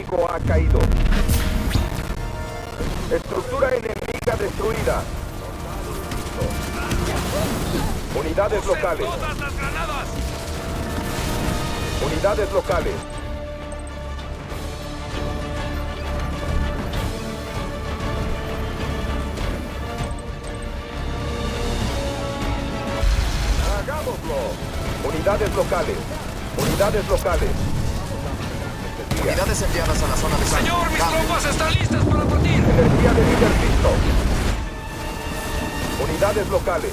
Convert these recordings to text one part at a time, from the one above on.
enemigo ha caído. Estructura enemiga destruida. Unidades locales. ¡Todas las granadas! Unidades locales. ¡Hagámoslo! Unidades locales. Unidades locales. Unidades enviadas a la zona de ¡Señor, mis Cambio. tropas están listas para partir! Energía de líder listo. Unidades locales.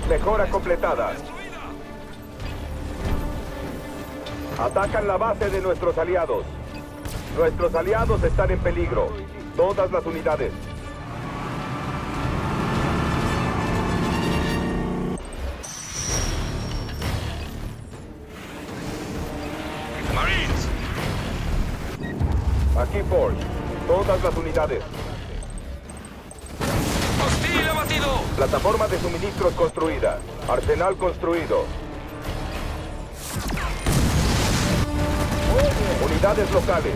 Mejora completada. Atacan la base de nuestros aliados. Nuestros aliados están en peligro. Todas las unidades. ¡Marines! Aquí Forge. Todas las unidades. ¡Hostil abatido! Plataforma de suministros construida. Arsenal construido. Unidades locales.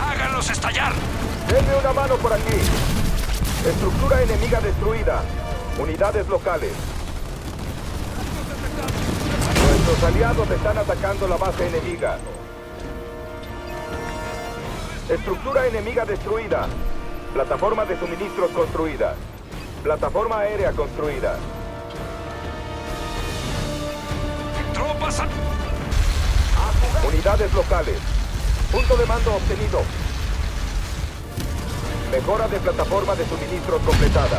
¡Háganlos estallar! Denme una mano por aquí. Estructura enemiga destruida. Unidades locales. Nuestros aliados están atacando la base enemiga. Estructura enemiga destruida. Plataforma de suministros construida. Plataforma aérea construida. ¡Tropas! Unidades locales. Punto de mando obtenido. Mejora de plataforma de suministros completada.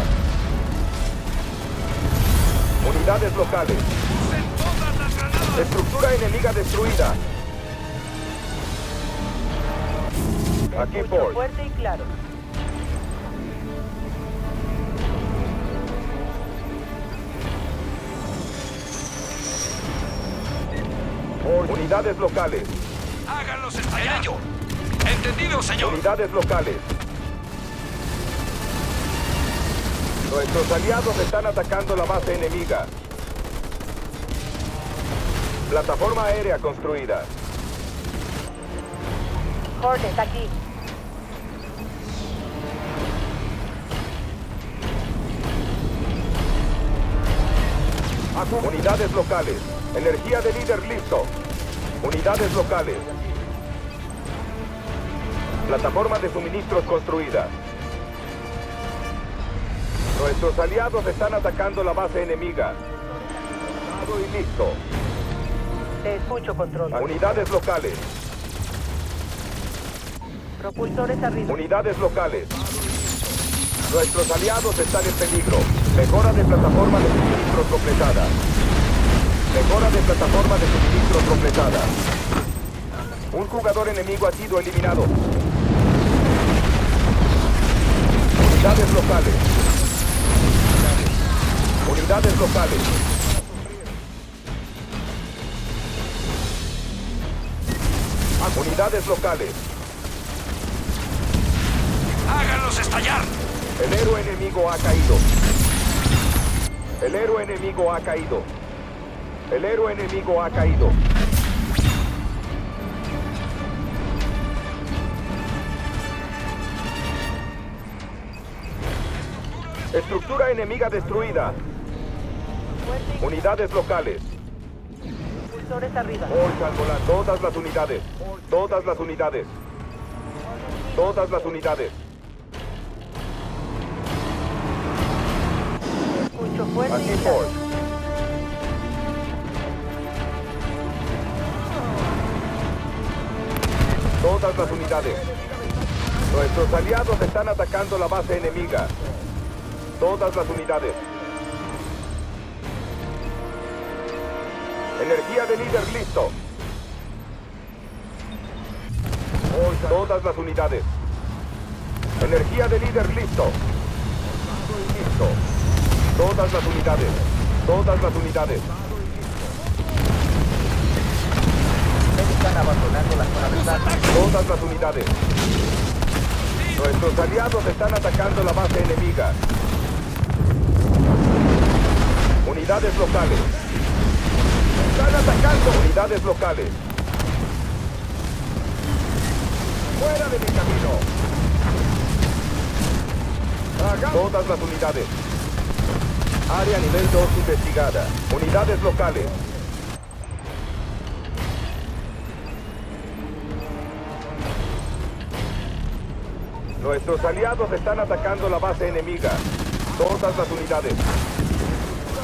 Unidades locales. ¡Usen todas las granadas! Estructura enemiga destruida. Aquí Escucho Ford. fuerte y claro. Unidades locales. ¡Háganlos estallar! ¡Entendido, señor! Unidades locales. Nuestros aliados están atacando la base enemiga. Plataforma aérea construida. Hornet aquí. Unidades locales. Energía de líder listo. Unidades locales. Plataforma de suministros construida. Nuestros aliados están atacando la base enemiga. Armado y listo. Te escucho, control. Unidades locales. Propulsores arriba. Unidades locales. Nuestros aliados están en peligro. Mejora de plataforma de suministros completada. Mejora de plataforma de suministros completada. Un jugador enemigo ha sido eliminado. Unidades locales. Unidades locales. Unidades locales. ¡Háganlos estallar! El héroe enemigo ha caído. El héroe enemigo ha caído. El héroe enemigo ha caído. Estructura enemiga destruida. Fuerte y Unidades locales. propulsores arriba. Forge al volar. Todas las unidades. Todas las unidades. Todas las unidades. Escucho fuerte Aquí y claro. Forge. Todas las unidades. Nuestros aliados están atacando la base enemiga. Todas las unidades. Energía de líder listo. Todas las unidades. Energía de líder listo. Listo. Todas las unidades. Todas las unidades. Están abandonando la zona de ataque. Todas las unidades. Nuestros aliados están atacando la base enemiga. Unidades locales. Están atacando unidades locales. unidad en el camino. Todas las unidades. Área nivel 2 investigada. Unidades locales. Nuestros aliados están atacando la base enemiga. Todas las unidades.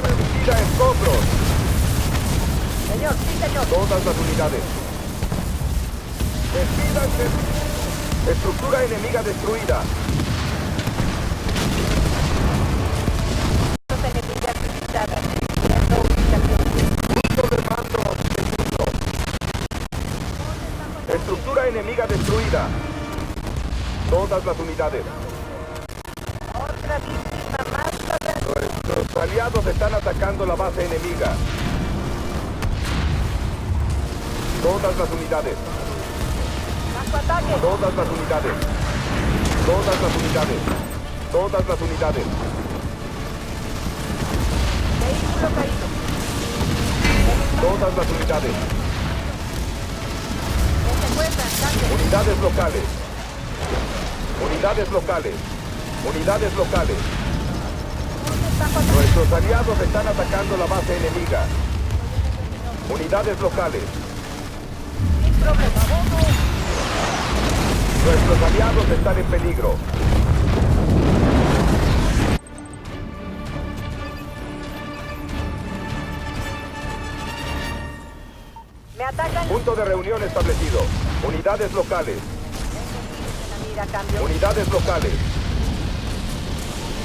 Reducida en escombros. Señor, sí, señor. Todas las unidades. Despídanse. Estructura enemiga destruida. Los enemigas visitadas. Siguiendo ubicación. Punto de mando seguro. Estructura enemiga destruida. Todas las unidades. Otra víctima más para... Nuestros aliados están atacando la base enemiga. Todas las unidades. Bajo ataque. Todas las unidades. Todas las unidades. Todas las unidades. Vehículo caído. Todas las unidades. Se secuestran, cambio. Unidades locales. Unidades locales. Unidades locales. Bajo ataque. Nuestros aliados están atacando la base enemiga. Unidades locales. Sin problema. Nuestros aliados están en peligro. Me atacan. Punto de reunión establecido. Unidades locales. La mira, cambio. Unidades locales.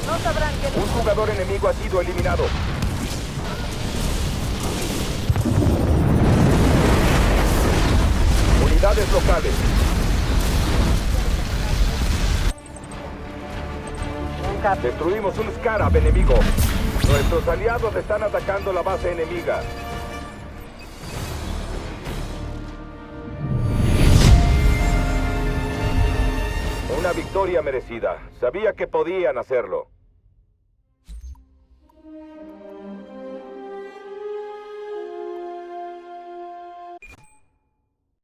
No sabrán que... Un jugador enemigo ha sido eliminado. Unidades locales. Nunca... Destruimos un Scarab enemigo. Nuestros aliados están atacando la base enemiga. Una victoria merecida. Sabía que podían hacerlo.